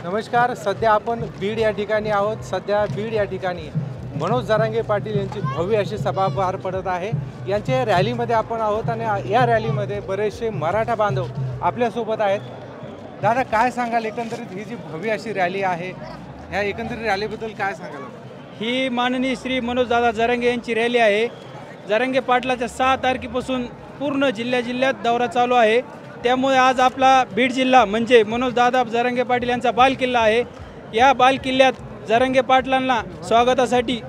नमस्कार. सध्या आपण बीड या ठिकाणी आहोत. सध्या बीड या ठिकाणी मनोज जरांगे पाटील यांची भव्य अशी सभा पार पडत आहे. यांच्या रॅलीमध्ये आपण आहोत आणि या रॅलीमध्ये बरेचसे मराठा बांधव आपल्यासोबत आहेत. दादा, काय सांगाल एकंदरीत ही जी भव्य अशी रॅली आहे, ह्या एकंदरीत रॅलीबद्दल काय सांगाल? ही माननीय श्री मनोज दादा जरांगे यांची रॅली आहे. जरांगे पाटलाच्या 6 तारखेपासून पूर्ण जिल्ह्यात दौरा चालू आहे. त्यामुळे आज आपला बीड जिल्हा म्हणजे मनोज दादा जरांगे पाटील यांचा बाल किल्ला आहे. या बाल किल्ल्यात जरांगे पाटलांना स्वागतासाठी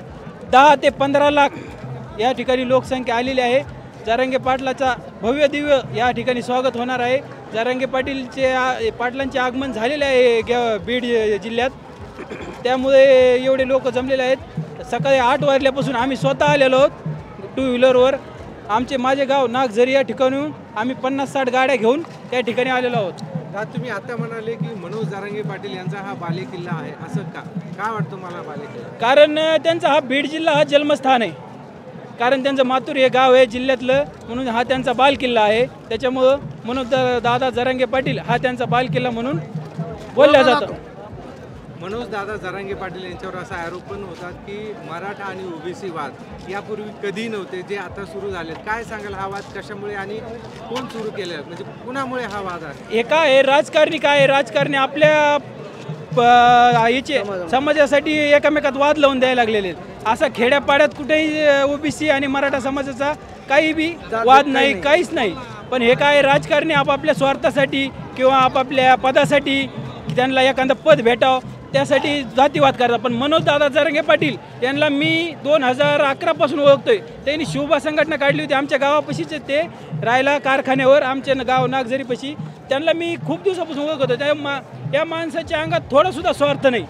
10 ते 15 लाख या ठिकाणी लोकसंख्या आलेली आहे. जरांगे पाटलाचा भव्य दिव्य या ठिकाणी स्वागत होणार आहे. जरांगे पाटलांचे आगमन झालेले आहे बीड जिल्ह्यात. त्यामुळे एवढे लोक जमलेले आहेत. सकाळी 8 वाजल्यापासून आम्ही स्वतः आलेलो आहोत 2 व्हीलरवर. माझे गाव नागझरी या ठिकाणून आम्ही 50-60 गाड्या घेऊन त्या ठिकाणी आलेलो आहोत. तुम्ही आता म्हणाले की मनोज जरांगे पाटील यांचा हा बालेकिल्ला आहे, असं काय वाटतं मला बालेकिल्ला? कारण त्यांचा हा बीड जिल्हा हा जन्मस्थान आहे. कारण त्यांचं मातूर हे गाव आहे जिल्ह्यातलं, म्हणून हा त्यांचा बालकिल्ला आहे. त्याच्यामुळं मनोज दादा जरांगे पाटील हा त्यांचा बालकिल्ला म्हणून बोलल्या जातं. मनोज दादा जरांगे पाटील यांच्यावर असा आरोप पण होतात की मराठा आणि ओबीसी वाद यापूर्वी कधी नव्हते, जे आता सुरू झाले. काय सांगाल, हा वाद कशामुळे आणि कोण सुरू केले, म्हणजे कुणामुळे हा वाद आहे? हे काय आहे, राजकारणी काय आहे, राजकारणी आपल्या याचे समाजासाठी एकमेकात वाद लावून द्यायला लागलेले आहेत. असा खेड्यापाड्यात कुठेही ओबीसी आणि मराठा समाजाचा काही बी वाद नाही, काहीच नाही. पण हे काय राजकारणी आपापल्या स्वार्थासाठी किंवा आपापल्या पदासाठी त्यांना एखादं पद भेटावं त्यासाठी जातीवाद करतात. पण मनोज दादा जरांगे पाटील यांना मी 2011 पासून ओळखतोय. त्यांनी शिवबा संघटना काढली होती आमच्या गावापाशीच, ते राहायला कारखान्यावर आमच्या गाव नागझरीपाशी. त्यांना मी खूप दिवसापासून ओळखत होतो. या माणसाच्या अंगात थोडासुद्धा स्वार्थ नाही.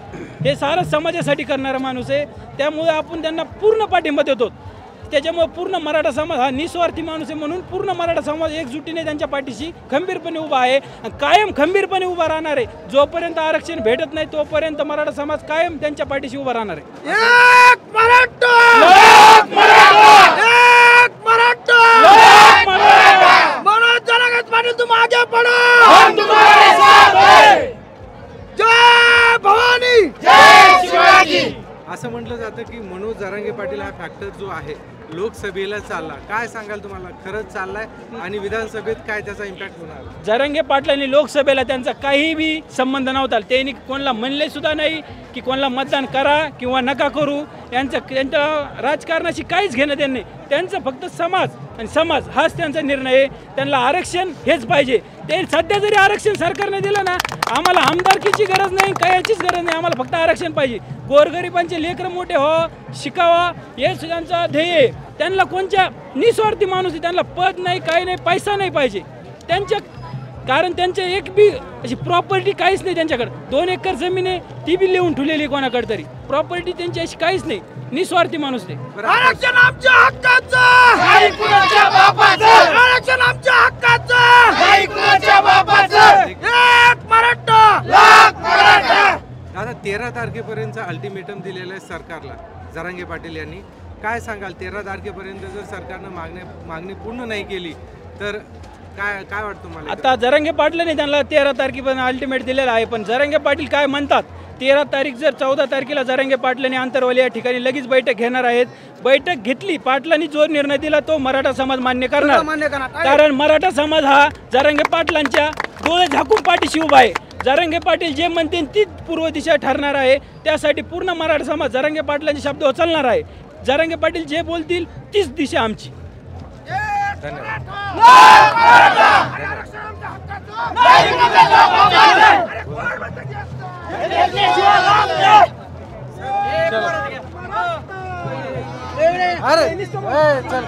हे सारं समाजासाठी करणारा माणूस आहे. त्यामुळे आपण त्यांना पूर्ण पाठिंबा देतो. त्याच्यामुळे पूर्ण मराठा समाज हा निस्वार्थी माणूस आहे, म्हणून पूर्ण मराठा समाज एकजुटीने त्यांच्या पाठीशी खंबीरपणे उभा आहे. कायम खंबीरपणे उभा राहणार आहे. जोपर्यंत आरक्षण भेटत नाही तोपर्यंत मराठा समाज कायम त्यांच्या पाठीशी उभा राहणार आहे. एक मराठा! मनोज जरांगे पाटील, तुम आगे बढ़ो, हम तुम्हारे साथ हैं. जय भवानी, जय शिवाजी. असं म्हटलं जातं की मनोज जरांगे पाटील हा फॅक्टर जो आहे लोकसभेला चालला. काय सांगाल, तुम्हाला खरंच चाललाय आणि विधानसभेत काय त्याचा इम्पॅक्ट होणार? जरांगे पाटलांनी लोकसभेला त्यांचा काही बी संबंध नव्हता. त्यांनी कोणाला म्हणले सुद्धा नाही की कोणाला मतदान करा किंवा नका करू. त्यांच्या राजकारणाशी काहीच घेणं देणं नाही. त्यांचं फक्त समाज आणि समाज हाच त्यांचा निर्णय आहे. त्यांना आरक्षण हेच पाहिजे. ते सध्या जरी आरक्षण सरकारने दिलं ना, आम्हाला आमदारकीची गरज नाही, कायचीच गरज नाही. आम्हाला फक्त आरक्षण पाहिजे. गोरगरिबांचे लेकरं मोठे हो, शिकावा, हेच त्यांचा ध्येय आहे. त्यांना कोणत्या निस्वार्थी माणूस आहे, त्यांना पद नाही, काही नाही, पैसा नाही पाहिजे त्यांच्या. कारण त्यांच्या एक बी अशी प्रॉपर्टी काहीच नाही त्यांच्याकडे. 2 एकर जमीन आहे, ती बी लिहून ठेवलेली कोणाकडे तरी. प्रॉपर्टी त्यांची अशी काहीच नाही. निस्वार्थी माणूस ते. आरक्षण आमच्या हक्काचं, नाही कुणाच्या बापाचं. आरक्षण आमच्या हक्काचं, नाही कुणाच्या बापाचं. एक मराठा, लाख मराठा. दादा, 13 तारखेपर्यंत अल्टिमेटम दिलेलं आहे सरकारला जरांगे पाटील यांनी. काय सांगाल, 13 तारखेपर्यंत जर सरकारनं मागणी पूर्ण नाही केली तर काय वाटतं मला? आता जरांगे पाटलांनी त्यांना 13 तारखेपर्यंत अल्टिमेट दिलेला आहे. पण जरांगे पाटील काय म्हणतात, 13 तारीख जर 14 तारखेला जरांगे पाटलांनी आंतरवाली या ठिकाणी लगेच बैठक घेणार आहेत. बैठक घेतली, पाटलांनी जो निर्णय दिला तो मराठा समाज मान्य करणार. कारण मराठा समाज हा जरांगे पाटलांच्या डोळे झाकून पाठीशी उभा आहे. जरांगे पाटील जे म्हणतील तीच पूर्व दिशा ठरणार आहे. त्यासाठी पूर्ण मराठा समाज जरांगे पाटलांच्या शब्दावर चालणार आहे. जरांगे पाटील जे बोलतील तीच दिशा आमची. अरे चल.